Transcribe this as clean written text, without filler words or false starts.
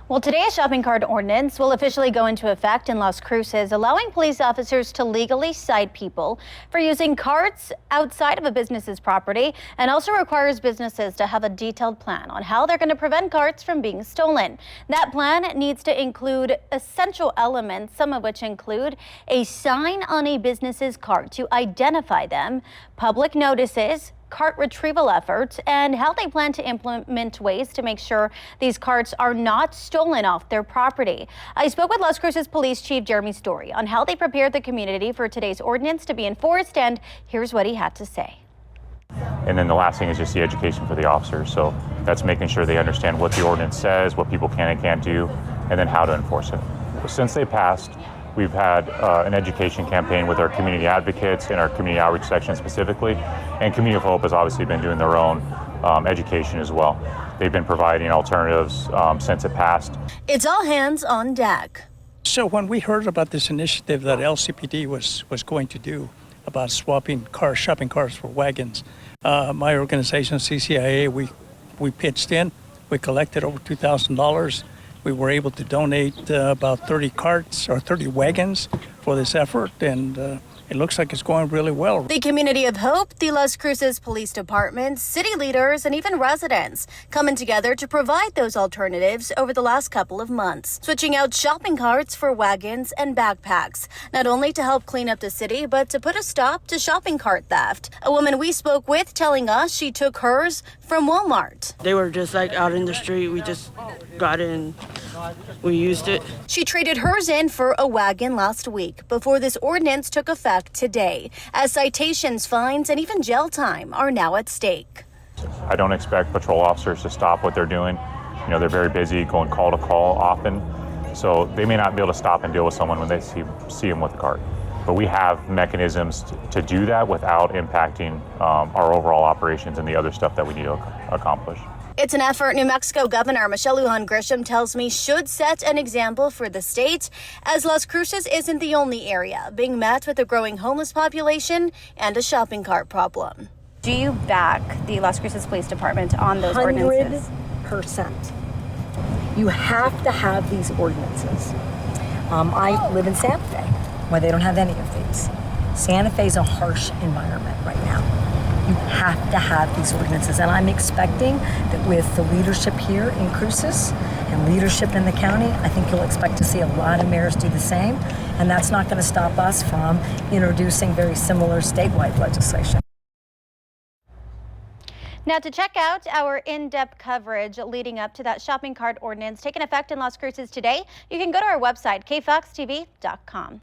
Well, today a shopping cart ordinance will officially go into effect in Las Cruces, allowing police officers to legally cite people for using carts outside of a business's property, and also requires businesses to have a detailed plan on how they're going to prevent carts from being stolen. That plan needs to include essential elements, some of which include a sign on a business's cart to identify them, public notices, cart retrieval efforts, and how they plan to implement ways to make sure these carts are not stolen off their property. I spoke with Las Cruces Police Chief Jeremy Story on how they prepared the community for today's ordinance to be enforced, and here's what he had to say. And then the last thing is just the education for the officers. So that's making sure they understand what the ordinance says, what people can and can't do, and then how to enforce it. Since they passed, we've had an education campaign with our community advocates and our community outreach section specifically, and Community of Hope has obviously been doing their own education as well. They've been providing alternatives since it passed. It's all hands on deck. So when we heard about this initiative that LCPD was going to do about swapping cars, shopping cars for wagons, my organization, CCIA, we pitched in. We collected over $2,000. We were able to donate about 30 carts or 30 wagons for this effort, and it looks like it's going really well. The Community of Hope, the Las Cruces Police Department, city leaders, and even residents coming together to provide those alternatives over the last couple of months, switching out shopping carts for wagons and backpacks, not only to help clean up the city, but to put a stop to shopping cart theft. A woman we spoke with telling us she took hers from Walmart. They were just like out in the street. We just got in. We used it. She traded hers in for a wagon last week before this ordinance took effect today, as citations, fines, and even jail time are now at stake. I don't expect patrol officers to stop what they're doing. You know, they're very busy going call to call often, so they may not be able to stop and deal with someone when they see them with a cart. But we have mechanisms to do that without impacting our overall operations and the other stuff that we need to accomplish. It's an effort New Mexico Governor Michelle Lujan Grisham tells me should set an example for the state, as Las Cruces isn't the only area being met with a growing homeless population and a shopping cart problem. Do you back the Las Cruces Police Department on those ordinances? 100%. You have to have these ordinances. I live in Santa Fe, where they don't have any of these. Santa Fe is a harsh environment right now. You have to have these ordinances, and I'm expecting that with the leadership here in Cruces and leadership in the county, I think you'll expect to see a lot of mayors do the same, and that's not going to stop us from introducing very similar statewide legislation. Now, to check out our in-depth coverage leading up to that shopping cart ordinance taking effect in Las Cruces today, you can go to our website, KFOXTV.com.